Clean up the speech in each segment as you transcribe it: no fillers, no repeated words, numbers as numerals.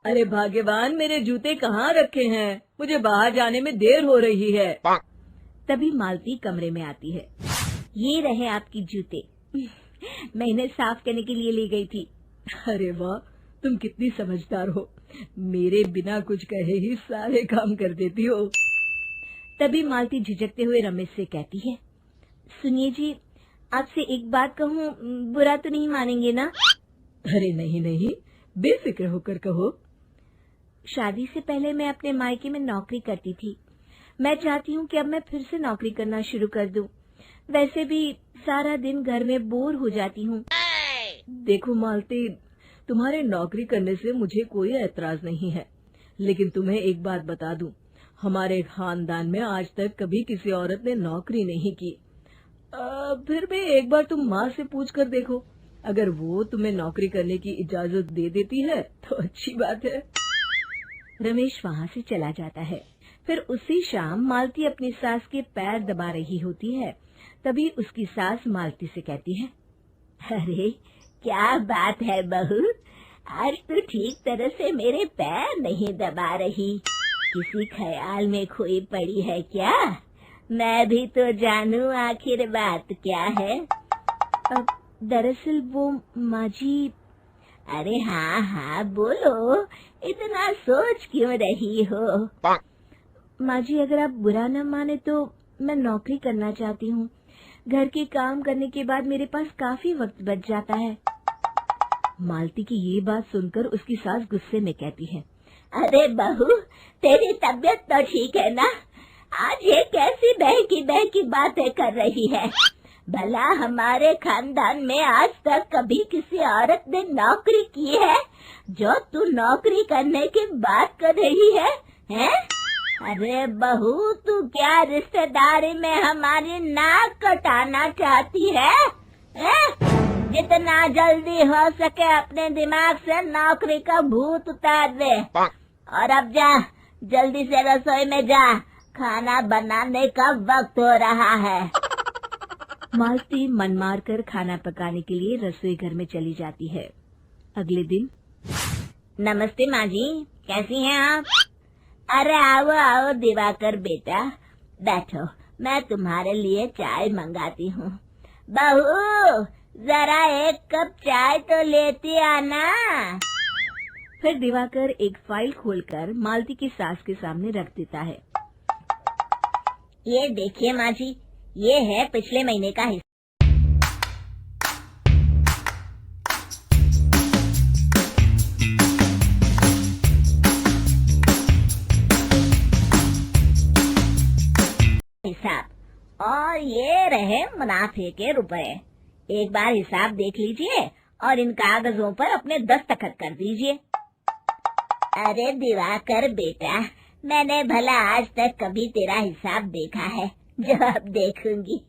अरे भाग्यवान, मेरे जूते कहाँ रखे हैं? मुझे बाहर जाने में देर हो रही है। तभी मालती कमरे में आती है। ये रहे आपकी जूते। मैं इन्हें साफ करने के लिए ले गई थी। अरे वाह, तुम कितनी समझदार हो। मेरे बिना कुछ कहे ही सारे काम कर देती हो। तभी मालती झिझकते हुए रमेश से कहती है, सुनिए जी, आपसे एक बात कहूँ, बुरा तो नहीं मानेंगे ना? अरे नहीं नहीं, बेफिक्र होकर कहो। शादी से पहले मैं अपने मायके में नौकरी करती थी। मैं चाहती हूँ कि अब मैं फिर से नौकरी करना शुरू कर दूं। वैसे भी सारा दिन घर में बोर हो जाती हूँ। देखो मालती, तुम्हारे नौकरी करने से मुझे कोई ऐतराज नहीं है, लेकिन तुम्हें एक बात बता दूं, हमारे खानदान में आज तक कभी किसी औरत ने नौकरी नहीं की। फिर भी एक बार तुम माँ से पूछ कर देखो, अगर वो तुम्हें नौकरी करने की इजाजत दे देती है तो अच्छी बात है। रमेश वहाँ से चला जाता है। फिर उसी शाम मालती अपनी सास के पैर दबा रही होती है। तभी उसकी सास मालती से कहती है, अरे क्या बात है बहू, आज तो ठीक तरह से मेरे पैर नहीं दबा रही। किसी ख्याल में खोई पड़ी है क्या? मैं भी तो जानूं आखिर बात क्या है। दरअसल वो माँ जी। अरे हाँ हाँ बोलो, इतना सोच क्यों रही हो? माँ जी, अगर आप बुरा न माने तो मैं नौकरी करना चाहती हूँ। घर के काम करने के बाद मेरे पास काफी वक्त बच जाता है। मालती की ये बात सुनकर उसकी सास गुस्से में कहती है, अरे बहू, तेरी तबीयत तो ठीक है ना? आज ये कैसी बहकी बातें कर रही है? भला हमारे खानदान में आज तक कभी किसी औरत ने नौकरी की है जो तू नौकरी करने की बात कर रही है, हैं? अरे बहू, तू क्या रिश्तेदारी में हमारी नाक कटाना चाहती है? जितना जल्दी हो सके अपने दिमाग से नौकरी का भूत उतार दे। और अब जा, जल्दी से रसोई में जा, खाना बनाने का वक्त हो रहा है। मालती मन मार कर खाना पकाने के लिए रसोई घर में चली जाती है। अगले दिन, नमस्ते माँ जी, कैसी हैं आप? अरे आओ आओ दिवाकर बेटा, बैठो, मैं तुम्हारे लिए चाय मंगाती हूँ। बहू, जरा एक कप चाय तो लेती आना। फिर दिवाकर एक फाइल खोलकर मालती की सास के सामने रख देता है। ये देखिए माँ जी, ये है पिछले महीने का हिसाब, और ये रहे मुनाफे के रुपए। एक बार हिसाब देख लीजिए और इन कागजों पर अपने दस्तखत कर दीजिए। अरे दिवाकर बेटा, मैंने भला आज तक कभी तेरा हिसाब देखा है जो अब देखूंगी?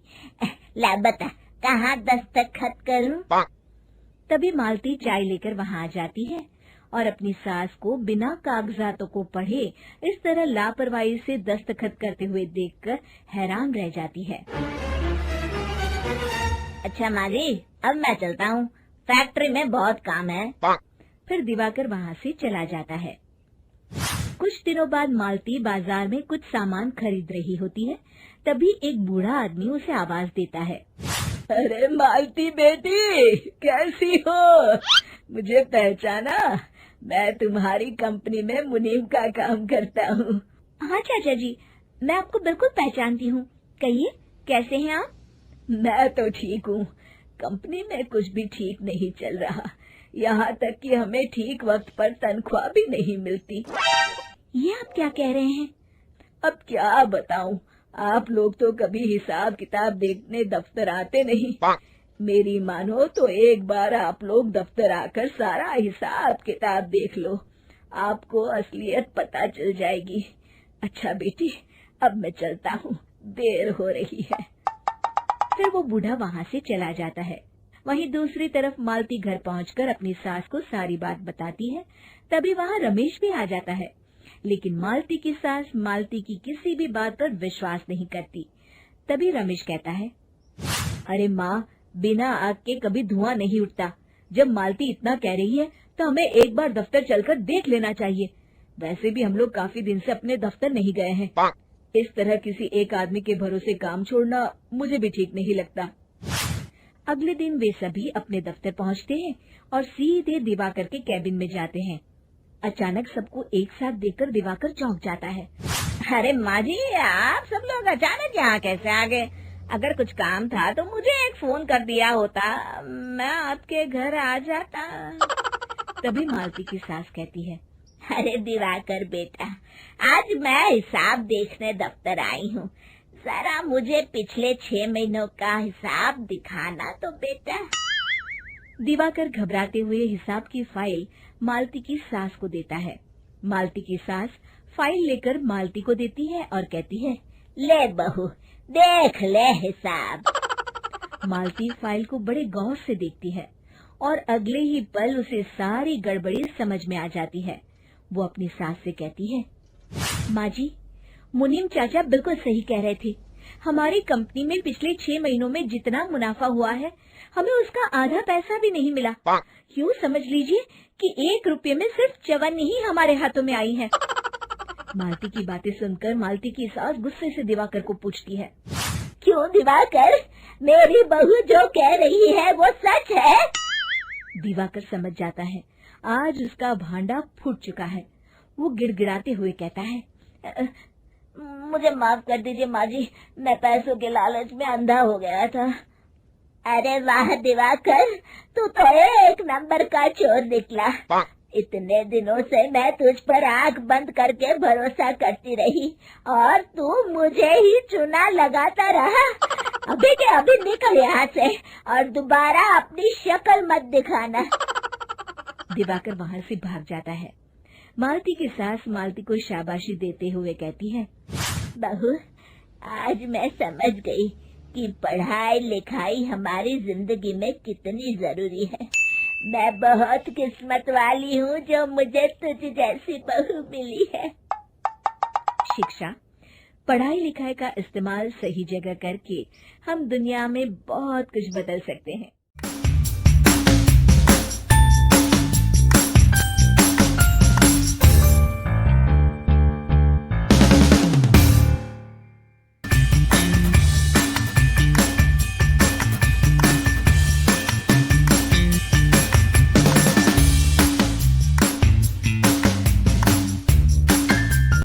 ला बता, कहाँ दस्तखत करूं? तभी मालती चाय लेकर वहाँ आ जाती है और अपनी सास को बिना कागजातों को पढ़े इस तरह लापरवाही से दस्तखत करते हुए देखकर हैरान रह जाती है। अच्छा माँ जी, अब मैं चलता हूँ, फैक्ट्री में बहुत काम है। फिर दिवाकर वहाँ से चला जाता है। कुछ दिनों बाद मालती बाजार में कुछ सामान खरीद रही होती है। तभी एक बूढ़ा आदमी उसे आवाज देता है, अरे मालती बेटी, कैसी हो? मुझे पहचाना? मैं तुम्हारी कंपनी में मुनीम का काम करता हूँ। हाँ चाचा जी, मैं आपको बिल्कुल पहचानती हूँ। कहिए, कैसे हैं आप? मैं तो ठीक हूँ। कंपनी में कुछ भी ठीक नहीं चल रहा, यहाँ तक कि हमें ठीक वक्त पर तनख्वाह भी नहीं मिलती। ये आप क्या कह रहे हैं? अब क्या बताऊं, आप लोग तो कभी हिसाब किताब देखने दफ्तर आते नहीं। मेरी मानो तो एक बार आप लोग दफ्तर आकर सारा हिसाब किताब देख लो, आपको असलियत पता चल जाएगी। अच्छा बेटी, अब मैं चलता हूँ, देर हो रही है। फिर वो बूढ़ा वहाँ से चला जाता है। वहीं दूसरी तरफ मालती घर पहुंचकर अपनी सास को सारी बात बताती है। तभी वहाँ रमेश भी आ जाता है, लेकिन मालती की सास मालती की किसी भी बात पर विश्वास नहीं करती। तभी रमेश कहता है, अरे माँ, बिना आग के कभी धुआं नहीं उठता। जब मालती इतना कह रही है तो हमें एक बार दफ्तर चलकर देख लेना चाहिए। वैसे भी हम लोग काफी दिन से अपने दफ्तर नहीं गए हैं। इस तरह किसी एक आदमी के भरोसे काम छोड़ना मुझे भी ठीक नहीं लगता। अगले दिन वे सभी अपने दफ्तर पहुंचते हैं और सीधे दिवाकर के कैबिन में जाते हैं। अचानक सबको एक साथ देखकर दिवाकर चौंक जाता है। अरे माँ जी, आप सब लोग अचानक यहाँ कैसे आ गए? अगर कुछ काम था तो मुझे एक फोन कर दिया होता, मैं आपके घर आ जाता। तभी मालती की सास कहती है, अरे दिवाकर बेटा, आज मैं हिसाब देखने दफ्तर आई हूँ। जरा मुझे पिछले 6 महीनों का हिसाब दिखाना तो बेटा। दिवाकर घबराते हुए हिसाब की फाइल मालती की सास को देता है। मालती की सास फाइल लेकर मालती को देती है और कहती है, ले बहू, देख ले हिसाब। मालती फाइल को बड़े गौर से देखती है और अगले ही पल उसे सारी गड़बड़ी समझ में आ जाती है। वो अपनी सास से कहती है, माँ जी, मुनीम चाचा बिल्कुल सही कह रहे थे। हमारी कंपनी में पिछले 6 महीनों में जितना मुनाफा हुआ है, हमें उसका आधा पैसा भी नहीं मिला। यूँ समझ लीजिए कि 1 रुपये में सिर्फ चवन्नी ही हमारे हाथों में आई है। मालती की बातें सुनकर मालती की सास गुस्से से दिवाकर को पूछती है, क्यों दिवाकर, मेरी बहू जो कह रही है वो सच है? दिवाकर समझ जाता है आज उसका भांडा फूट चुका है। वो गिड़गिड़ाते हुए कहता है, मुझे माफ कर दीजिए माँ जी, मैं पैसों के लालच में अंधा हो गया था। अरे वाह दिवाकर, तू तो एक नंबर का चोर निकला। इतने दिनों से मैं तुझ पर आंख बंद करके भरोसा करती रही और तू मुझे ही चुना लगाता रहा। अभी के अभी निकल यहाँ से और दोबारा अपनी शक्ल मत दिखाना। दिवाकर वहाँ से भाग जाता है। मालती की सास मालती को शाबाशी देते हुए कहती है, बहू, आज मैं समझ गई कि पढ़ाई लिखाई हमारी जिंदगी में कितनी जरूरी है। मैं बहुत किस्मत वाली हूँ जो मुझे तुझ जैसी बहू मिली है। शिक्षा, पढ़ाई लिखाई का इस्तेमाल सही जगह करके हम दुनिया में बहुत कुछ बदल सकते हैं।